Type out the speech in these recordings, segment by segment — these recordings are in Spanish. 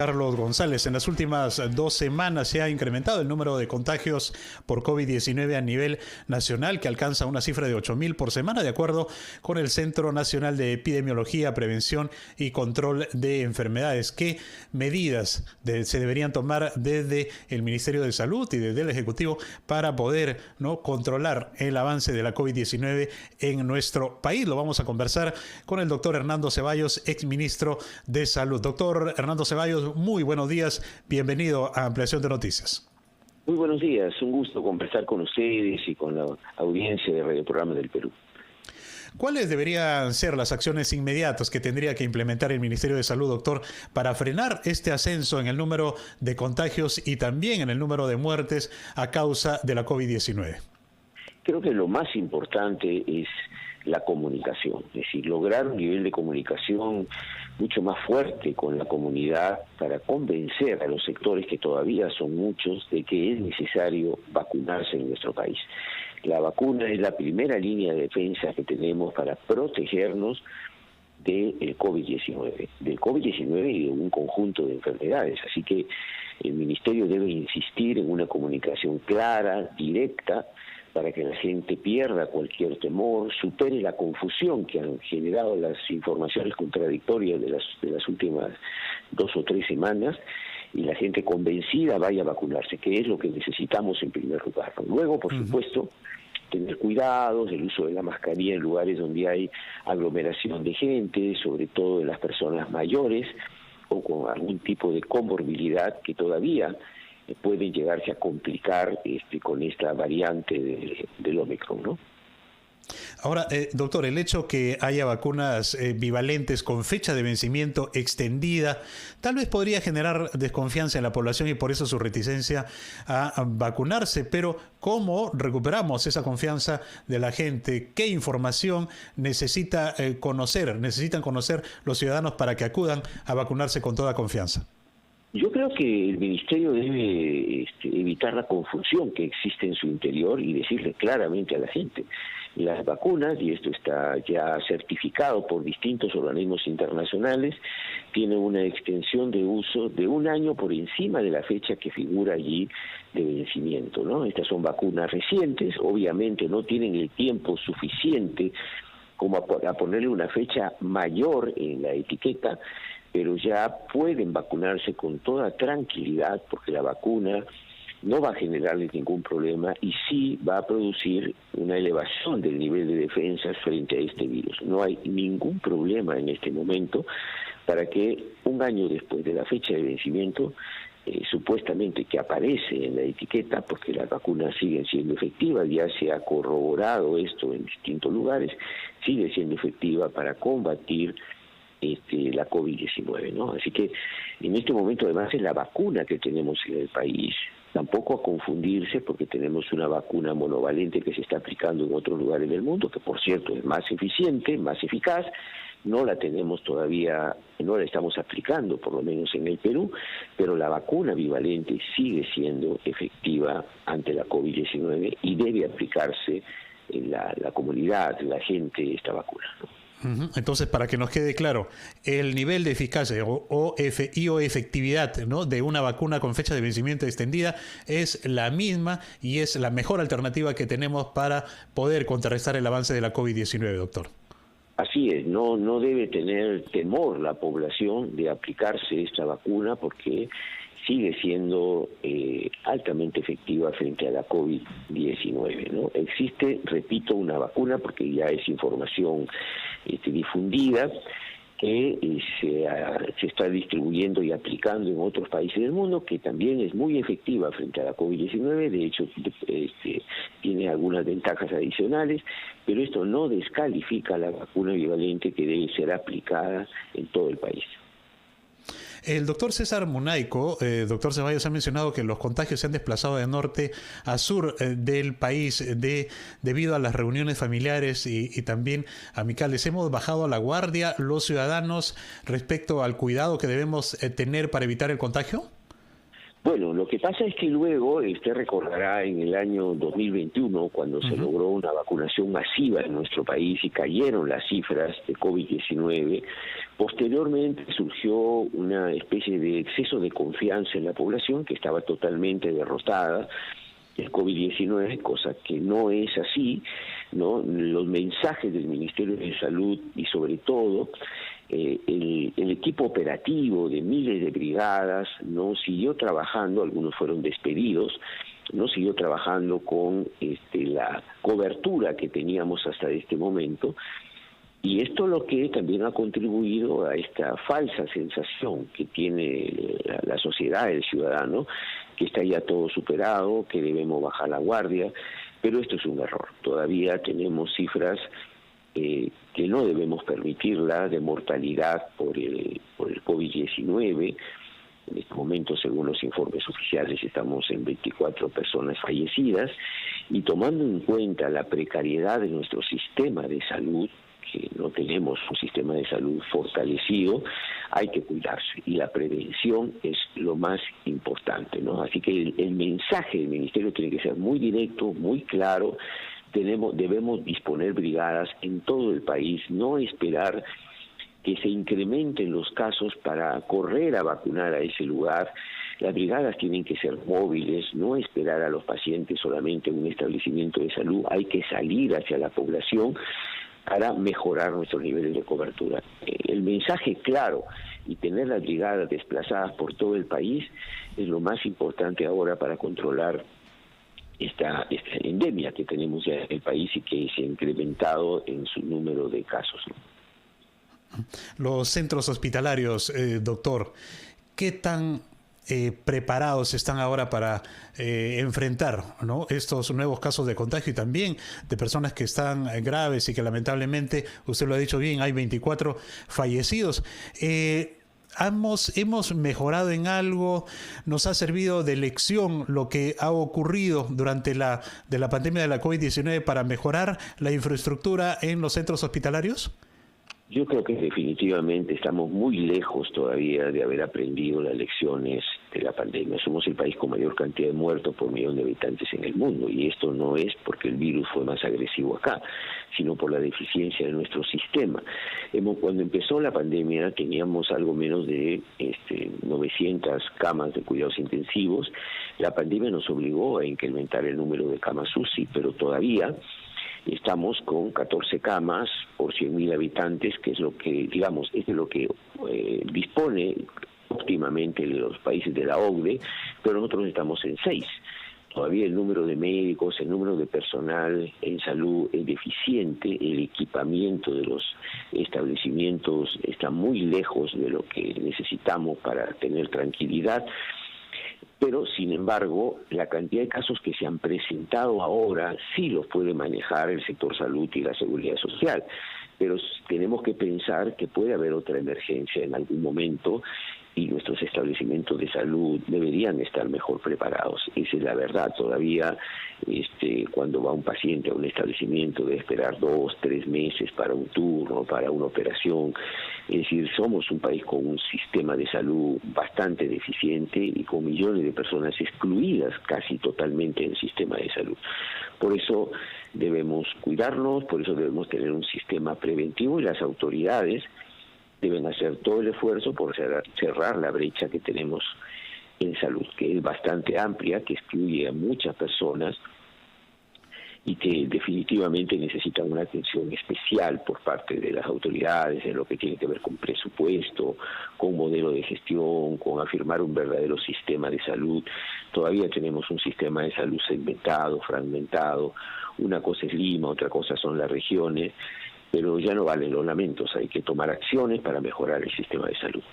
Carlos González, en las últimas 2 semanas se ha incrementado el número de contagios por COVID-19 a nivel nacional, que alcanza una cifra de 8.000 por semana, de acuerdo con el Centro Nacional de Epidemiología, Prevención y Control de Enfermedades. ¿Qué medidas se deberían tomar desde el Ministerio de Salud y desde el Ejecutivo para poder controlar el avance de la COVID-19 en nuestro país? Lo vamos a conversar con el doctor Hernando Ceballos, exministro de Salud. Doctor Hernando Ceballos, muy buenos días, bienvenido a Ampliación de Noticias. Muy buenos días, un gusto conversar con ustedes y con la audiencia de Radio Programa del Perú. ¿Cuáles deberían ser las acciones inmediatas que tendría que implementar el Ministerio de Salud, doctor, para frenar este ascenso en el número de contagios y también en el número de muertes a causa de la COVID-19? Creo que lo más importante es la comunicación, es decir, lograr un nivel de comunicación mucho más fuerte con la comunidad para convencer a los sectores, que todavía son muchos, de que es necesario vacunarse en nuestro país. La vacuna es la primera línea de defensa que tenemos para protegernos del COVID-19 y de un conjunto de enfermedades. Así que el Ministerio debe insistir en una comunicación clara, directa, para que la gente pierda cualquier temor, supere la confusión que han generado las informaciones contradictorias de las últimas 2 o 3 semanas, y la gente convencida vaya a vacunarse, que es lo que necesitamos en primer lugar. Luego, por supuesto, tener cuidados, el uso de la mascarilla en lugares donde hay aglomeración de gente, sobre todo de las personas mayores o con algún tipo de comorbilidad que todavía pueden llegarse a complicar con esta variante del Omicron, ¿no? Ahora, doctor, el hecho que haya vacunas bivalentes con fecha de vencimiento extendida, tal vez podría generar desconfianza en la población y por eso su reticencia a vacunarse, pero ¿cómo recuperamos esa confianza de la gente? ¿Qué información necesitan conocer los ciudadanos para que acudan a vacunarse con toda confianza? Yo creo que el Ministerio debe evitar la confusión que existe en su interior y decirle claramente a la gente: las vacunas, y esto está ya certificado por distintos organismos internacionales, tienen una extensión de uso de 1 año por encima de la fecha que figura allí de vencimiento, ¿no? Estas son vacunas recientes, obviamente no tienen el tiempo suficiente como a ponerle una fecha mayor en la etiqueta, pero ya pueden vacunarse con toda tranquilidad, porque la vacuna no va a generarles ningún problema y sí va a producir una elevación del nivel de defensa frente a este virus. No hay ningún problema en este momento para que 1 año después de la fecha de vencimiento, supuestamente que aparece en la etiqueta, porque las vacunas siguen siendo efectivas, ya se ha corroborado esto en distintos lugares, sigue siendo efectiva para combatir la COVID-19, ¿no? Así que en este momento además es la vacuna que tenemos en el país, tampoco a confundirse, porque tenemos una vacuna monovalente que se está aplicando en otros lugares del mundo, que por cierto es más eficiente, más eficaz. No la tenemos todavía, no la estamos aplicando, por lo menos en el Perú, pero la vacuna bivalente sigue siendo efectiva ante la COVID-19 y debe aplicarse en la comunidad, la gente, esta vacuna, ¿no? Entonces, para que nos quede claro, el nivel de eficacia o efectividad, ¿no?, de una vacuna con fecha de vencimiento extendida es la misma y es la mejor alternativa que tenemos para poder contrarrestar el avance de la COVID-19, doctor. Así es, no debe tener temor la población de aplicarse esta vacuna, porque sigue siendo altamente efectiva frente a la COVID-19, ¿no? Existe, repito, una vacuna, porque ya es información difundida, que se está distribuyendo y aplicando en otros países del mundo, que también es muy efectiva frente a la COVID-19, de hecho tiene algunas ventajas adicionales, pero esto no descalifica la vacuna bivalente, que debe ser aplicada en todo el país. El doctor César Munayco, doctor Ceballos, ha mencionado que los contagios se han desplazado de norte a sur del país debido a las reuniones familiares y también amicales. ¿Hemos bajado a la guardia los ciudadanos respecto al cuidado que debemos tener para evitar el contagio? Bueno, lo que pasa es que luego, usted recordará en el año 2021, cuando se logró una vacunación masiva en nuestro país y cayeron las cifras de COVID-19, posteriormente surgió una especie de exceso de confianza en la población que estaba totalmente derrotada el COVID-19, cosa que no es así, ¿no? Los mensajes del Ministerio de Salud y sobre todo el equipo operativo de miles de brigadas no siguió trabajando, algunos fueron despedidos, no siguió trabajando con la cobertura que teníamos hasta este momento, y esto lo que también ha contribuido a esta falsa sensación que tiene la sociedad, el ciudadano, que está ya todo superado, que debemos bajar la guardia, pero esto es un error. Todavía tenemos cifras que no debemos permitirla de mortalidad por el COVID-19. En este momento, según los informes oficiales, estamos en 24 personas fallecidas, y tomando en cuenta la precariedad de nuestro sistema de salud, que no tenemos un sistema de salud fortalecido, hay que cuidarse, y la prevención es lo más importante, ¿no? Así que el mensaje del Ministerio tiene que ser muy directo, muy claro. Debemos disponer brigadas en todo el país, no esperar que se incrementen los casos para correr a vacunar a ese lugar. Las brigadas tienen que ser móviles, no esperar a los pacientes solamente en un establecimiento de salud, hay que salir hacia la población para mejorar nuestros niveles de cobertura. El mensaje claro y tener las brigadas desplazadas por todo el país es lo más importante ahora para controlar esta endemia que tenemos ya en el país y que se ha incrementado en su número de casos, ¿no? Los centros hospitalarios, doctor, ¿qué tan preparados están ahora para enfrentar, ¿no?, estos nuevos casos de contagio y también de personas que están graves y que lamentablemente, usted lo ha dicho bien, hay 24 fallecidos? ¿Hemos mejorado en algo? ¿Nos ha servido de lección lo que ha ocurrido durante la pandemia de la COVID-19 para mejorar la infraestructura en los centros hospitalarios? Yo creo que definitivamente estamos muy lejos todavía de haber aprendido las lecciones de la pandemia. Somos el país con mayor cantidad de muertos por millón de habitantes en el mundo, y esto no es porque el virus fue más agresivo acá, sino por la deficiencia de nuestro sistema. Cuando empezó la pandemia teníamos algo menos de 900 camas de cuidados intensivos. La pandemia nos obligó a incrementar el número de camas UCI, pero todavía estamos con 14 camas por 100.000 habitantes, que es lo que, digamos, es de lo que dispone óptimamente los países de la OCDE, pero nosotros estamos en 6. Todavía el número de médicos, el número de personal en salud es deficiente, el equipamiento de los establecimientos está muy lejos de lo que necesitamos para tener tranquilidad. Pero, sin embargo, la cantidad de casos que se han presentado ahora sí los puede manejar el sector salud y la seguridad social. Pero tenemos que pensar que puede haber otra emergencia en algún momento y nuestros establecimientos de salud deberían estar mejor preparados. Esa es la verdad. Todavía cuando va un paciente a un establecimiento debe esperar 2, 3 meses para un turno, para una operación. Es decir, somos un país con un sistema de salud bastante deficiente y con millones de personas excluidas casi totalmente del sistema de salud. Por eso debemos cuidarnos, por eso debemos tener un sistema preventivo, y las autoridades deben hacer todo el esfuerzo por cerrar la brecha que tenemos en salud, que es bastante amplia, que excluye a muchas personas y que definitivamente necesitan una atención especial por parte de las autoridades en lo que tiene que ver con presupuesto, con modelo de gestión, con afirmar un verdadero sistema de salud. Todavía tenemos un sistema de salud segmentado, fragmentado. Una cosa es Lima, otra cosa son las regiones, pero ya no valen los lamentos, hay que tomar acciones para mejorar el sistema de salud.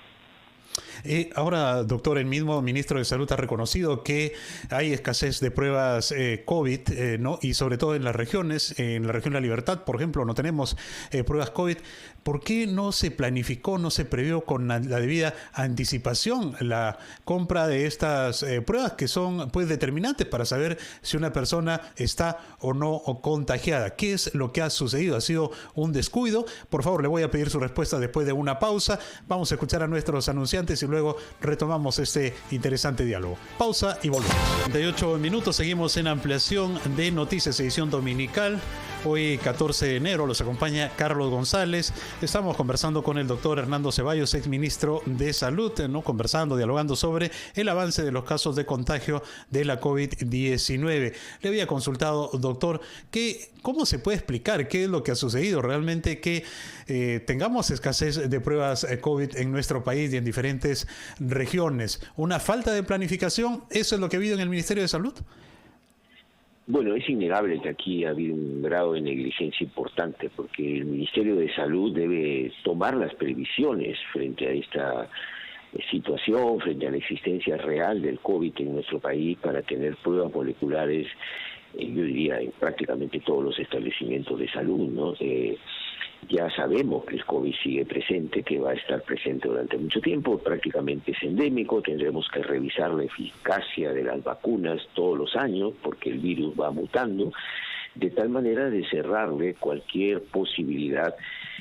Ahora, doctor, el mismo ministro de Salud ha reconocido que hay escasez de pruebas COVID, ¿no? Y sobre todo en las regiones, en la región de La Libertad, por ejemplo, no tenemos pruebas COVID. ¿Por qué no se planificó, no se previó con la debida anticipación la compra de estas pruebas que son, pues, determinantes para saber si una persona está o no contagiada? ¿Qué es lo que ha sucedido? ¿Ha sido un descuido? Por favor, le voy a pedir su respuesta después de una pausa. Vamos a escuchar a nuestros anunciantes y luego luego retomamos este interesante diálogo. Pausa y volvemos. 38 minutos, seguimos en ampliación de Noticias, edición dominical. Hoy, 14 de enero, los acompaña Carlos González. Estamos conversando con el doctor Hernando Ceballos, exministro de Salud, ¿no? Conversando, dialogando sobre el avance de los casos de contagio de la COVID-19. Le había consultado, doctor, ¿cómo se puede explicar qué es lo que ha sucedido realmente que tengamos escasez de pruebas COVID en nuestro país y en diferentes regiones? ¿Una falta de planificación? ¿Eso es lo que ha habido en el Ministerio de Salud? Bueno, es innegable que aquí ha habido un grado de negligencia importante porque el Ministerio de Salud debe tomar las previsiones frente a esta situación, frente a la existencia real del COVID en nuestro país para tener pruebas moleculares, yo diría, en prácticamente todos los establecimientos de salud, ¿no? Ya sabemos que el COVID sigue presente, que va a estar presente durante mucho tiempo, prácticamente es endémico, tendremos que revisar la eficacia de las vacunas todos los años porque el virus va mutando, de tal manera de cerrarle cualquier posibilidad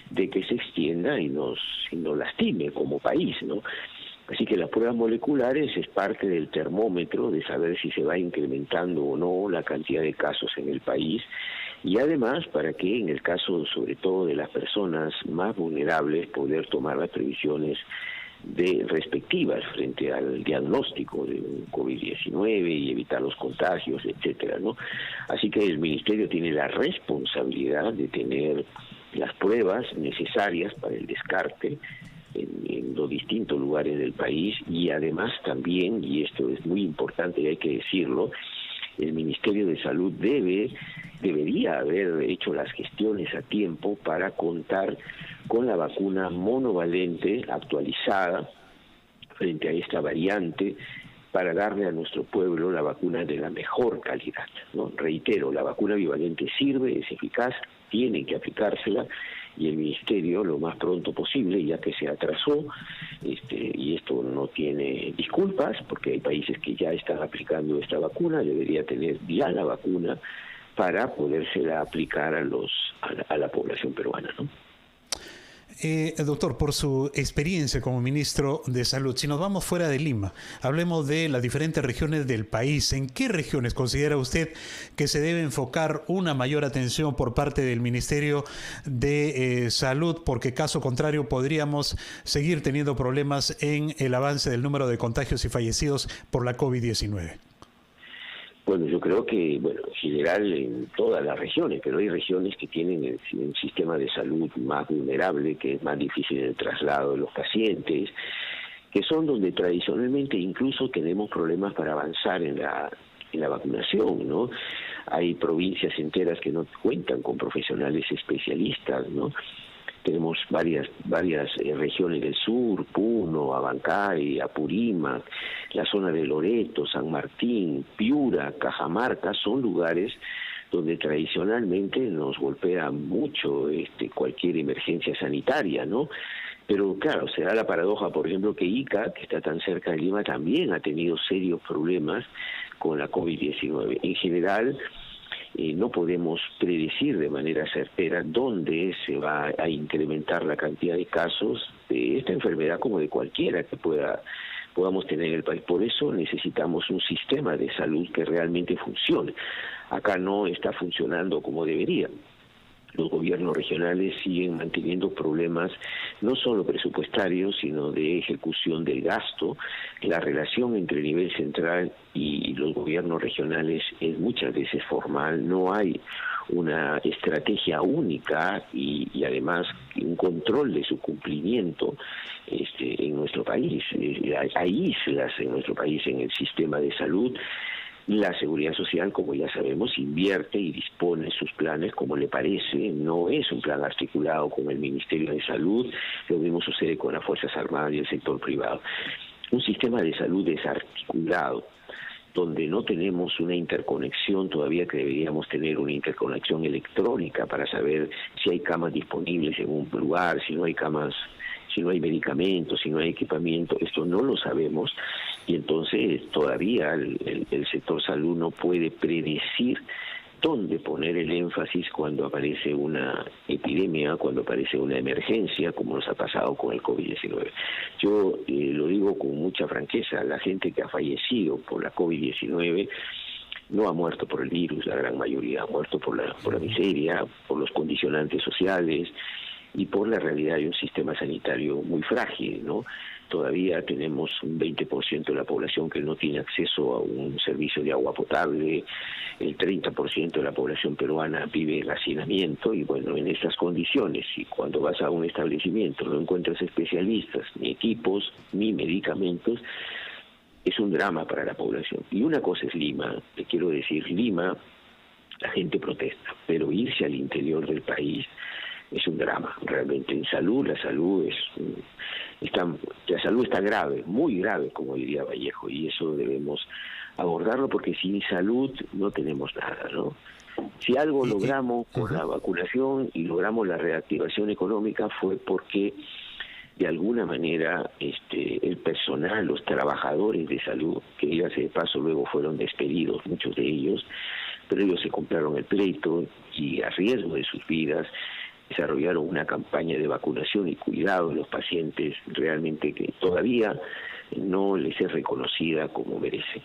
de que se extienda y nos lastime como país, ¿no? Así que las pruebas moleculares es parte del termómetro de saber si se va incrementando o no la cantidad de casos en el país y además para que en el caso sobre todo de las personas más vulnerables poder tomar las previsiones respectivas frente al diagnóstico de un COVID-19 y evitar los contagios, etcétera, ¿no? Así que el Ministerio tiene la responsabilidad de tener las pruebas necesarias para el descarte en los distintos lugares del país y además también, y esto es muy importante y hay que decirlo, el Ministerio de Salud debería haber hecho las gestiones a tiempo para contar con la vacuna monovalente actualizada frente a esta variante para darle a nuestro pueblo la vacuna de la mejor calidad, ¿no? Reitero, la vacuna bivalente sirve, es eficaz, tiene que aplicársela y el Ministerio lo más pronto posible, ya que se atrasó, y esto no tiene disculpas, porque hay países que ya están aplicando esta vacuna, debería tener ya la vacuna para podérsela aplicar a la población peruana, ¿no? Doctor, por su experiencia como ministro de Salud, si nos vamos fuera de Lima, hablemos de las diferentes regiones del país. ¿En qué regiones considera usted que se debe enfocar una mayor atención por parte del Ministerio de Salud? Porque caso contrario podríamos seguir teniendo problemas en el avance del número de contagios y fallecidos por la COVID-19. Bueno, yo creo que, en general en todas las regiones, pero hay regiones que tienen un sistema de salud más vulnerable, que es más difícil el traslado de los pacientes, que son donde tradicionalmente incluso tenemos problemas para avanzar en la vacunación, ¿no? Hay provincias enteras que no cuentan con profesionales especialistas, ¿no? Tenemos varias regiones del sur, Puno, Abancay, Apurímac, la zona de Loreto, San Martín, Piura, Cajamarca, son lugares donde tradicionalmente nos golpea mucho cualquier emergencia sanitaria, ¿no? Pero claro, se da la paradoja, por ejemplo, que Ica, que está tan cerca de Lima, también ha tenido serios problemas con la COVID-19. En general, no podemos predecir de manera certera dónde se va a incrementar la cantidad de casos de esta enfermedad como de cualquiera que podamos tener en el país. Por eso necesitamos un sistema de salud que realmente funcione. Acá no está funcionando como debería. Los gobiernos regionales siguen manteniendo problemas no solo presupuestarios, sino de ejecución del gasto. La relación entre el nivel central y los gobiernos regionales es muchas veces formal, no hay una estrategia única y además un control de su cumplimiento en nuestro país. Hay islas en nuestro país en el sistema de salud. La Seguridad Social, como ya sabemos, invierte y dispone sus planes como le parece, no es un plan articulado con el Ministerio de Salud, lo mismo sucede con las Fuerzas Armadas y el sector privado. Un sistema de salud desarticulado, donde no tenemos una interconexión, todavía que deberíamos tener una interconexión electrónica para saber si hay camas disponibles en un lugar, si no hay camas, si no hay medicamentos, si no hay equipamiento, esto no lo sabemos y entonces todavía el sector salud no puede predecir botón de poner el énfasis cuando aparece una epidemia, cuando aparece una emergencia, como nos ha pasado con el COVID-19. Yo lo digo con mucha franqueza, la gente que ha fallecido por la COVID-19 no ha muerto por el virus, la gran mayoría ha muerto por la miseria, por los condicionantes sociales y por la realidad de un sistema sanitario muy frágil, ¿no? Todavía tenemos un 20% de la población que no tiene acceso a un servicio de agua potable, el 30% de la población peruana vive en hacinamiento, y bueno, en estas condiciones, y cuando vas a un establecimiento no encuentras especialistas, ni equipos, ni medicamentos, es un drama para la población. Y una cosa es Lima, te quiero decir, Lima, la gente protesta, pero irse al interior del país es un drama. Realmente en salud, la salud está grave, muy grave, como diría Vallejo, y eso debemos abordarlo, porque sin salud no tenemos nada, ¿no? Si algo logramos con la vacunación y logramos la reactivación económica fue porque de alguna manera el personal, los trabajadores de salud, que dígase de paso luego fueron despedidos, muchos de ellos, pero ellos se compraron el pleito y a riesgo de sus vidas desarrollaron una campaña de vacunación y cuidado de los pacientes realmente que todavía no les es reconocida como merece.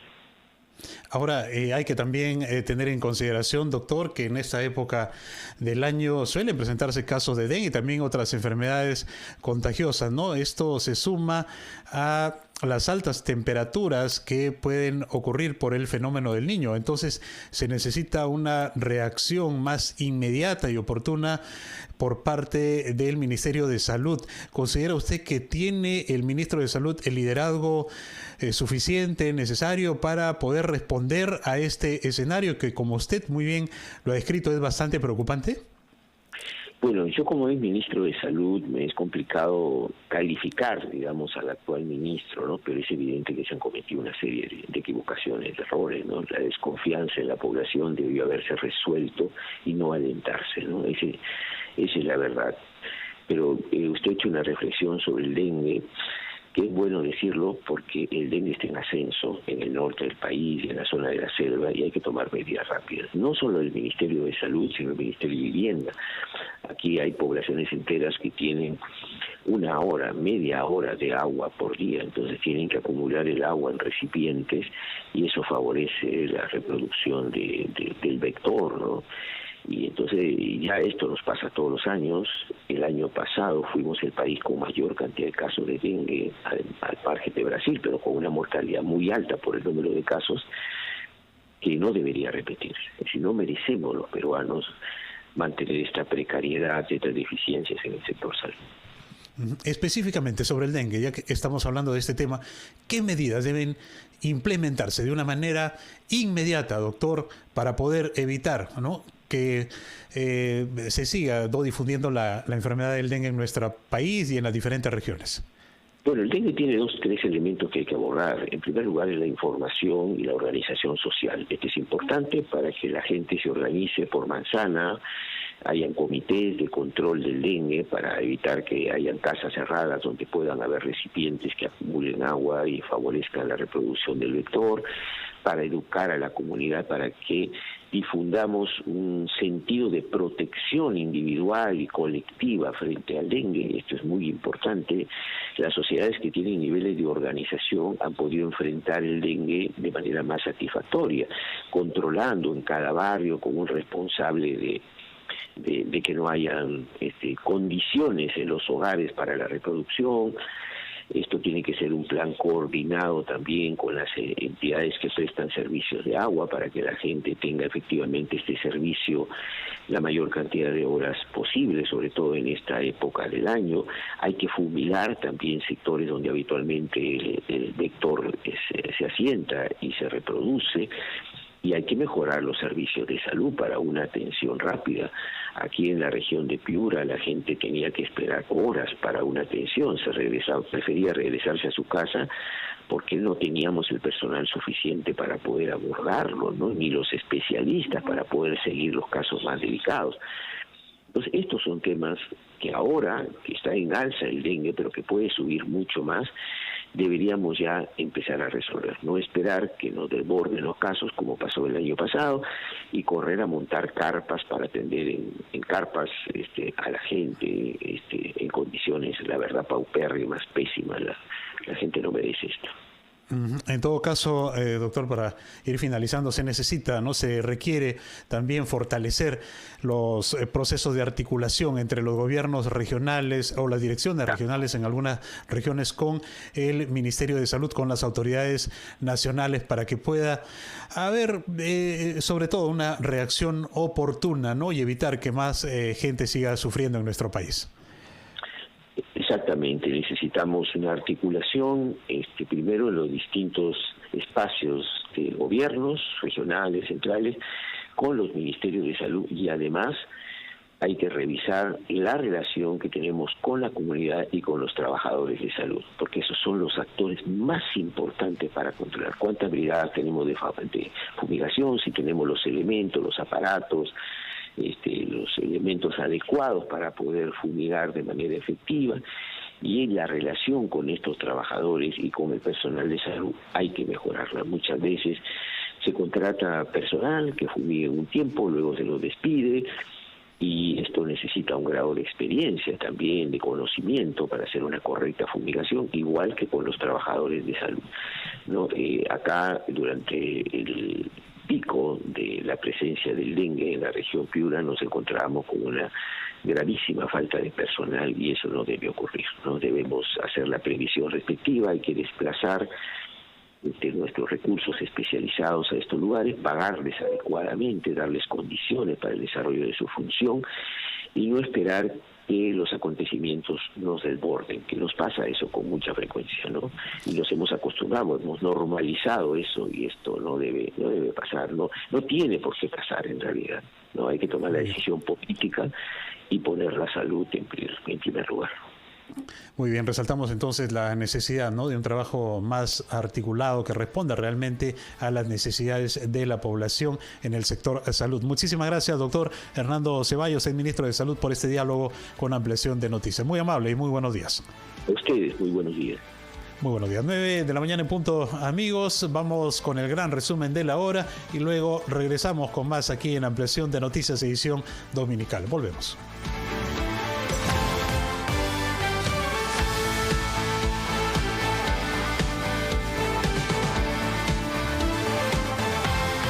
Ahora, hay que también tener en consideración, doctor, que en esta época del año suelen presentarse casos de dengue y también otras enfermedades contagiosas, ¿no? Esto se suma a las altas temperaturas que pueden ocurrir por el fenómeno del Niño. Entonces, se necesita una reacción más inmediata y oportuna por parte del Ministerio de Salud. ¿Considera usted que tiene el Ministro de Salud el liderazgo suficiente, necesario para poder responder a este escenario que, como usted muy bien lo ha descrito, es bastante preocupante? Bueno, yo como ministro de Salud me es complicado calificar, digamos, al actual ministro, ¿no? Pero es evidente que se han cometido una serie de equivocaciones, de errores, ¿no? La desconfianza en la población debió haberse resuelto y no alentarse, ¿no? Esa es la verdad. Pero usted ha hecho una reflexión sobre el dengue, que es bueno decirlo porque el dengue está en ascenso en el norte del país y en la zona de la selva, y hay que tomar medidas rápidas. No solo el Ministerio de Salud, sino el Ministerio de Vivienda. Aquí hay poblaciones enteras que tienen una hora, media hora de agua por día, entonces tienen que acumular el agua en recipientes y eso favorece la reproducción del vector, ¿no? Y entonces ya esto nos pasa todos los años. El año pasado fuimos el país con mayor cantidad de casos de dengue al margen de Brasil, pero con una mortalidad muy alta por el número de casos, que no debería repetirse. Si no merecemos los peruanos mantener esta precariedad, estas deficiencias en el sector salud. Específicamente sobre el dengue, ya que estamos hablando de este tema, ¿qué medidas deben implementarse de una manera inmediata, doctor, para poder evitar, ¿no?, que se siga difundiendo la enfermedad del dengue en nuestro país y en las diferentes regiones? Bueno, el dengue tiene tres elementos que hay que abordar. En primer lugar es la información y la organización social. Esto es importante para que la gente se organice por manzana, hayan comités de control del dengue para evitar que hayan casas cerradas donde puedan haber recipientes que acumulen agua y favorezcan la reproducción del vector, para educar a la comunidad para que difundamos un sentido de protección individual y colectiva frente al dengue. Esto es muy importante. Las sociedades que tienen niveles de organización han podido enfrentar el dengue de manera más satisfactoria, controlando en cada barrio con un responsable de que no hayan condiciones en los hogares para la reproducción. Esto tiene que ser un plan coordinado también con las entidades que prestan servicios de agua para que la gente tenga efectivamente este servicio la mayor cantidad de horas posible, sobre todo en esta época del año. Hay que fumigar también sectores donde habitualmente el vector se asienta y se reproduce. Y hay que mejorar los servicios de salud para una atención rápida. Aquí en la región de Piura la gente tenía que esperar horas para una atención, prefería regresarse a su casa porque no teníamos el personal suficiente para poder abordarlo, ¿no?, ni los especialistas para poder seguir los casos más delicados. Entonces, estos son temas que ahora, que está en alza el dengue, pero que puede subir mucho más, deberíamos ya empezar a resolver, no esperar que nos desborden los casos como pasó el año pasado y correr a montar carpas para atender en carpas a la gente en condiciones, la verdad, paupérrimas, pésimas. La gente no merece esto. En todo caso, doctor, para ir finalizando, se requiere también fortalecer los procesos de articulación entre los gobiernos regionales o las direcciones regionales en algunas regiones con el Ministerio de Salud, con las autoridades nacionales, para que pueda haber, sobre todo, una reacción oportuna, ¿no? Y evitar que más gente siga sufriendo en nuestro país. Exactamente, necesitamos una articulación, primero en los distintos espacios de gobiernos regionales, centrales, con los ministerios de salud, y además hay que revisar la relación que tenemos con la comunidad y con los trabajadores de salud, porque esos son los actores más importantes para controlar cuántas brigadas tenemos de fumigación, si tenemos los elementos, los aparatos, los elementos adecuados para poder fumigar de manera efectiva, y la relación con estos trabajadores y con el personal de salud hay que mejorarla. Muchas veces se contrata personal que fumigue un tiempo, luego se lo despide, y esto necesita un grado de experiencia también, de conocimiento para hacer una correcta fumigación, igual que con los trabajadores de salud, ¿no? Acá, durante el pico de la presencia del dengue en la región Piura, nos encontrábamos con una gravísima falta de personal, y eso no debe ocurrir, ¿no? Debemos hacer la previsión respectiva, hay que desplazar nuestros recursos especializados a estos lugares, pagarles adecuadamente, darles condiciones para el desarrollo de su función, y no esperar que los acontecimientos nos desborden, que nos pasa eso con mucha frecuencia, ¿no? Y nos hemos acostumbrado, hemos normalizado eso, y esto no debe pasar, no tiene por qué pasar en realidad, ¿no? Hay que tomar la decisión política y poner la salud en primer lugar. Muy bien, resaltamos entonces la necesidad, ¿no?, de un trabajo más articulado que responda realmente a las necesidades de la población en el sector salud. Muchísimas gracias, doctor Hernando Ceballos, el ministro de Salud, por este diálogo con Ampliación de Noticias. Muy amable y muy buenos días. A ustedes, muy buenos días. Muy buenos días. 9 de la mañana en punto, amigos. Vamos con el gran resumen de la hora y luego regresamos con más aquí en Ampliación de Noticias, edición dominical. Volvemos.